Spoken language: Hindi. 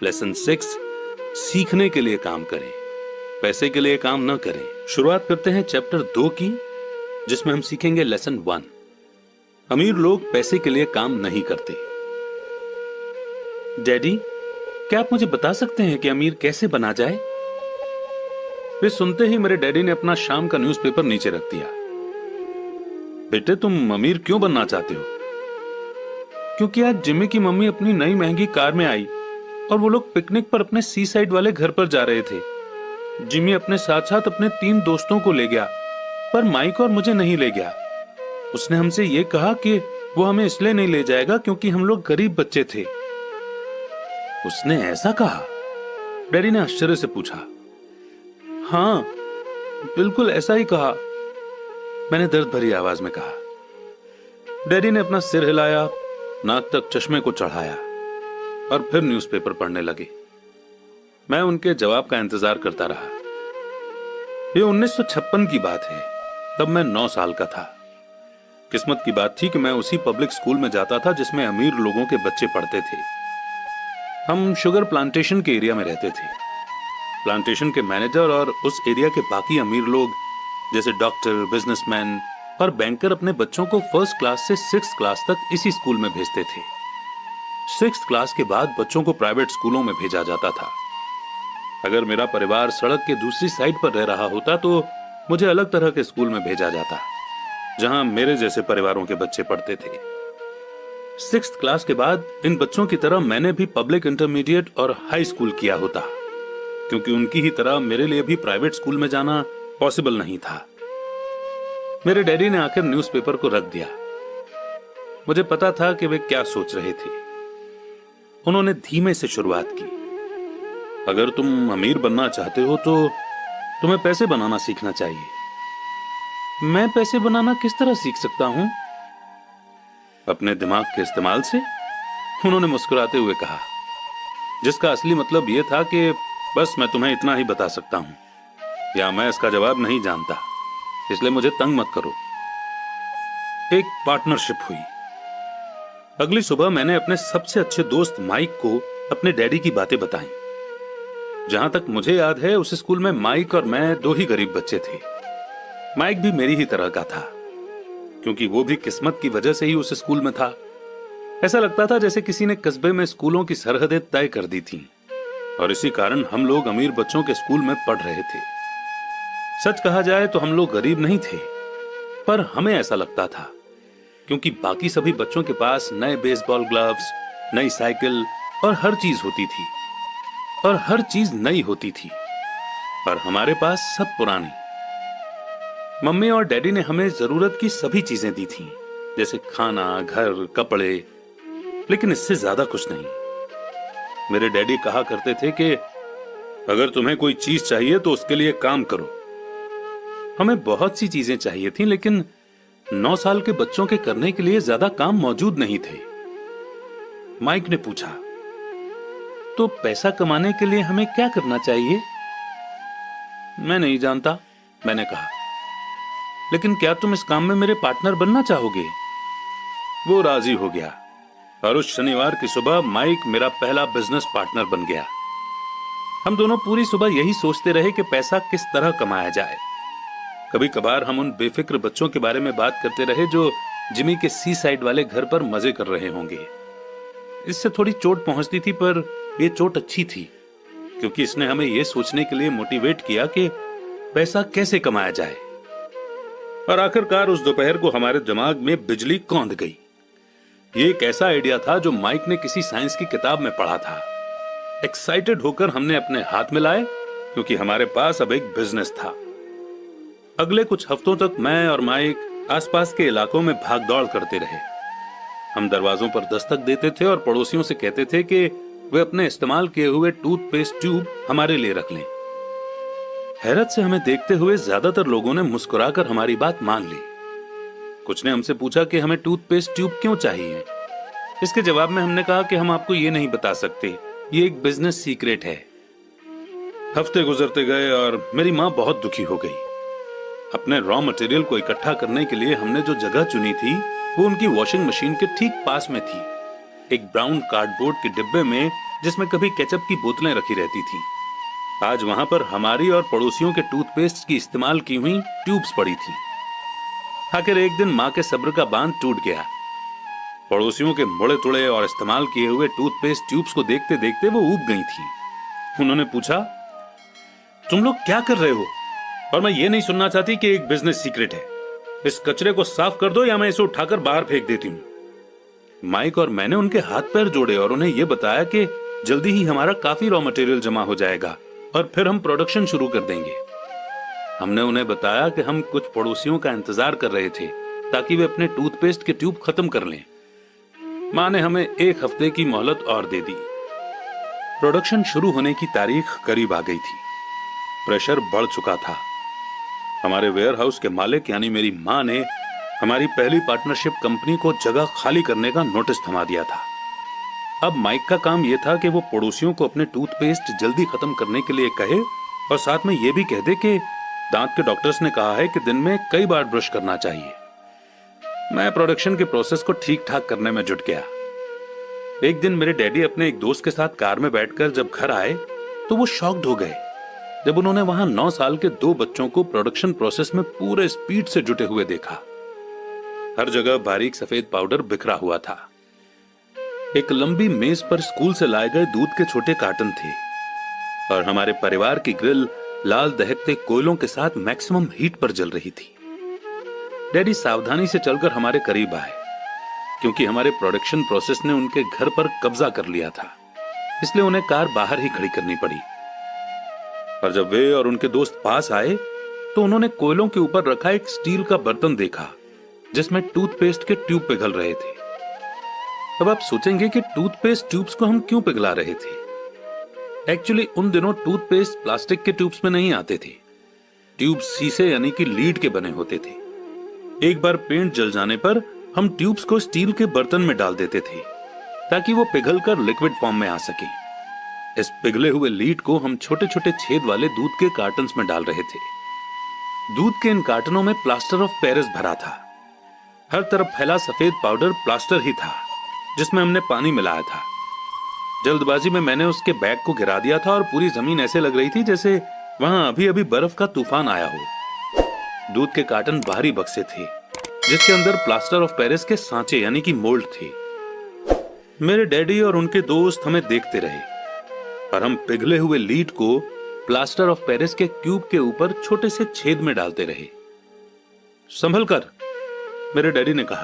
लेसन 6, सीखने के लिए काम करें, पैसे के लिए काम न करें। शुरुआत करते हैं चैप्टर 2 की, जिसमें हम सीखेंगे लेसन 1। अमीर लोग पैसे के लिए काम नहीं करते। डैडी, क्या आप मुझे बता सकते हैं कि अमीर कैसे बना जाए? वे सुनते ही मेरे डैडी ने अपना शाम का न्यूज़पेपर नीचे रख दिया। बेटे, तुम अमीर क्यों बनना चाहते हो? क्योंकि आज जिमी की मम्मी अपनी नई महंगी कार में आई और वो लोग पिकनिक पर अपने सी साइड वाले घर पर जा रहे थे। जिमी अपने साथ साथ अपने 3 दोस्तों को ले गया, पर माइक और मुझे नहीं ले गया। उसने हमसे ये कहा कि वो हमें इसलिए नहीं ले जाएगा क्योंकि हम लोग गरीब बच्चे थे। उसने ऐसा कहा? डैडी ने आश्चर्य से पूछा। हाँ, बिल्कुल ऐसा ही कहा, मैंने दर्द भरी आवाज में कहा। डैडी ने अपना सिर हिलाया, नाक तक चश्मे को चढ़ाया और फिर न्यूज़पेपर पढ़ने लगे। मैं उनके जवाब का इंतजार करता रहा। ये 1956 की बात है। तब मैं 9 साल का था। किस्मत की बात थी कि मैं उसी पब्लिक स्कूल में जाता था जिसमें अमीर लोगों के बच्चे पढ़ते थे। हम शुगर प्लांटेशन के एरिया में रहते थे। प्लांटेशन के मैनेजर और उस एरिया के बाकी अमीर लोग जैसे डॉक्टर, बिजनेसमैन और बैंकर अपने बच्चों को 1st क्लास से 6th क्लास तक इसी स्कूल में भेजते थे। 6th क्लास के बाद बच्चों को प्राइवेट स्कूलों में भेजा जाता था। अगर मेरा परिवार सड़क के दूसरी साइड पर रह रहा होता तो मुझे अलग तरह के स्कूल में भेजा जाता, जहां मेरे जैसे परिवारों के बच्चे पढ़ते थे। 6th क्लास के बाद इन बच्चों की तरह मैंने भी पब्लिक इंटरमीडिएट और हाई स्कूल किया होता, क्योंकि उनकी ही तरह मेरे लिए भी प्राइवेट स्कूल में जाना पॉसिबल नहीं था। मेरे डैडी ने आखिर न्यूज़पेपर को रख दिया। मुझे पता था कि वे क्या सोच रहे थे। उन्होंने धीमे से शुरुआत की। अगर तुम अमीर बनना चाहते हो तो तुम्हें पैसे बनाना सीखना चाहिए। मैं पैसे बनाना किस तरह सीख सकता हूं? अपने दिमाग के इस्तेमाल से, उन्होंने मुस्कुराते हुए कहा, जिसका असली मतलब यह था कि बस मैं तुम्हें इतना ही बता सकता हूं, या मैं इसका जवाब नहीं जानता, इसलिए मुझे तंग मत करो। एक पार्टनरशिप हुई। अगली सुबह मैंने अपने सबसे अच्छे दोस्त माइक को अपने डैडी की बातें बताई। जहां तक मुझे याद है, उस स्कूल में माइक और मैं 2 ही गरीब बच्चे थे। माइक भी मेरी ही तरह का था, क्योंकि वो भी किस्मत की वजह से ही उस स्कूल में था। ऐसा लगता था जैसे किसी ने कस्बे में स्कूलों की सरहदें तय कर दी थीं, और इसी कारण हम लोग अमीर बच्चों के स्कूल में पढ़ रहे थे। सच कहा जाए तो हम लोग गरीब नहीं थे, पर हमें ऐसा लगता था, क्योंकि बाकी सभी बच्चों के पास नए बेसबॉल ग्लव्स, नई साइकिल और हर चीज होती थी, और हर चीज नई होती थी, पर हमारे पास सब पुरानी। मम्मी और डैडी ने हमें जरूरत की सभी चीजें दी थीं, जैसे खाना, घर, कपड़े, लेकिन इससे ज्यादा कुछ नहीं। मेरे डैडी कहा करते थे कि अगर तुम्हें कोई चीज चाहिए तो उसके लिए काम करो। हमें बहुत सी चीजें चाहिए थीं, लेकिन 9 साल के बच्चों के करने के लिए ज्यादा काम मौजूद नहीं थे। माइक ने पूछा, तो पैसा कमाने के लिए हमें क्या करना चाहिए? मैं नहीं जानता, मैंने कहा, लेकिन क्या तुम इस काम में मेरे पार्टनर बनना चाहोगे? वो राजी हो गया, और उस शनिवार की सुबह माइक मेरा पहला बिजनेस पार्टनर बन गया। हम दोनों पूरी सुबह यही सोचते रहे कि पैसा किस तरह कमाया जाए। कभी कभार हम उन बेफिक्र बच्चों के बारे में बात करते रहे जो जिमी के सी साइड वाले घर पर मजे कर रहे होंगे। इससे थोड़ी चोट पहुंचती थी, पर यह चोट अच्छी थी, क्योंकि इसने हमें यह सोचने के लिए मोटिवेट किया कि पैसा कैसे कमाया जाए। और आखिरकार उस दोपहर को हमारे दिमाग में बिजली कौंध गई। ये एक ऐसा आइडिया था जो माइक ने किसी साइंस की किताब में पढ़ा था। एक्साइटेड होकर हमने अपने हाथ मिलाए, क्योंकि हमारे पास अब एक बिजनेस था। अगले कुछ हफ्तों तक मैं और माइक आसपास के इलाकों में भागदौड़ करते रहे। हम दरवाजों पर दस्तक देते थे और पड़ोसियों से कहते थे कि वे अपने इस्तेमाल किए हुए टूथपेस्ट ट्यूब हमारे लिए रख लें। हैरत से हमें देखते हुए ज्यादातर लोगों ने मुस्कुराकर हमारी बात मान ली। कुछ ने हमसे पूछा कि हमें टूथपेस्ट ट्यूब क्यों चाहिए। इसके जवाब में हमने कहा कि हम आपको ये नहीं बता सकते, ये एक बिजनेस सीक्रेट है। हफ्ते गुजरते गए और मेरी माँ बहुत दुखी हो गई। अपने रॉ मटेरियल को इकट्ठा करने के लिए हमने जो जगह चुनी थी वो उनकी वॉशिंग मशीन के ठीक पास में थी। एक ब्राउन कार्डबोर्ड के डिब्बे में जिसमें कभी केचप की बोतलें रखी रहती थीं। आज वहां पर हमारी और पड़ोसियों के टूथपेस्ट की इस्तेमाल की हुई ट्यूब्स पड़ी थीं। आखिर एक दिन मां के सब्र का बांध टूट गया। पड़ोसियों के मुड़े तुड़े और इस्तेमाल किए हुए टूथपेस्ट ट्यूब्स को देखते देखते वो ऊब गई थीं। उन्होंने पूछा, तुम लोग क्या कर रहे हो? और मैं ये नहीं सुनना चाहती कि एक बिजनेस सीक्रेट है। इस कचरे को साफ कर दो या मैं इसे उठाकर बाहर फेंक देती हूं। माइक और मैंने उनके हाथ पैर जोड़े और उन्हें यह बताया कि जल्दी ही हमारा काफी रॉ मटेरियल जमा हो जाएगा और फिर हम प्रोडक्शन शुरू कर देंगे। हमने उन्हें बताया कि हम कुछ पड़ोसियों का इंतजार कर रहे थे ताकि वे अपने टूथपेस्ट के ट्यूब खत्म कर लें। मां ने हमें 1 हफ्ते की मोहलत और दे दी। प्रोडक्शन शुरू होने की तारीख करीब आ गई थी। प्रेशर बढ़ चुका था। हमारे वेयरहाउस के मालिक यानी मेरी मां ने हमारी पहली पार्टनरशिप कंपनी को जगह खाली करने का नोटिस थमा दिया था। अब माइक का काम यह था कि वो पड़ोसियों को अपने टूथपेस्ट जल्दी खत्म करने के लिए कहे और साथ में यह भी कह दे कि दांत के डॉक्टर्स ने कहा है कि दिन में कई बार ब्रश करना चाहिए। मैं प्रोडक्शन के प्रोसेस को ठीक ठाक करने में जुट गया। एक दिन मेरे डैडी अपने एक दोस्त के साथ कार में बैठकर जब घर आए तो वो शॉक्ड हो गए जब उन्होंने वहां 9 साल के 2 बच्चों को प्रोडक्शन प्रोसेस में पूरे स्पीड से जुटे हुए देखा। हर जगह बारीक सफेद पाउडर बिखरा हुआ था। एक लंबी मेज पर स्कूल से लाए गए दूध के छोटे कार्टन थे और हमारे परिवार की ग्रिल लाल दहकते कोयलों के साथ मैक्सिमम हीट पर जल रही थी। डैडी सावधानी से चलकर हमारे करीब आए क्योंकि हमारे प्रोडक्शन प्रोसेस ने उनके घर पर कब्जा कर लिया था, इसलिए उन्हें कार बाहर ही खड़ी करनी पड़ी। और जब वे और उनके दोस्त पास आए तो उन्होंने कोयलों के ऊपर रखा एक स्टील का बर्तन देखा जिसमें टूथपेस्ट के ट्यूब पिघल रहे थे। अब आप सोचेंगे कि टूथपेस्ट ट्यूब्स को हम क्यों पिघला रहे थे। एक्चुअली उन दिनों टूथपेस्ट प्लास्टिक के ट्यूब्स में नहीं आते थे। ट्यूब शीशे यानी कि लीड के बने होते थे। एक बार पेंट जल जाने पर हम ट्यूब्स को स्टील के बर्तन में डाल देते थे ताकि वो पिघलकर लिक्विड फॉर्म में आ सके। इस पिघले हुए लीड को हम छोटे छोटे छेद वाले दूध के कार्टन्स में डाल रहे थे। दूध के इन कार्टनों में प्लास्टर ऑफ पेरिस भरा था। हर तरफ फैला सफेद पाउडर प्लास्टर ही था जिसमें हमने पानी मिलाया था। जल्दबाजी में मैंने उसके बैग को गिरा दिया था और पूरी जमीन ऐसे लग रही थी जैसे वहां अभी अभी बर्फ का तूफान आया हो। दूध के कार्टन बाहरी बक्से थे जिसके अंदर प्लास्टर ऑफ पेरिस के सांचे यानी कि मोल्ड थे। मेरे डैडी और उनके दोस्त हमें देखते रहे और हम पिघले हुए लीड को प्लास्टर ऑफ पेरिस के क्यूब के ऊपर छोटे से छेद में डालते रहे। संभल कर, मेरे डैडी ने कहा।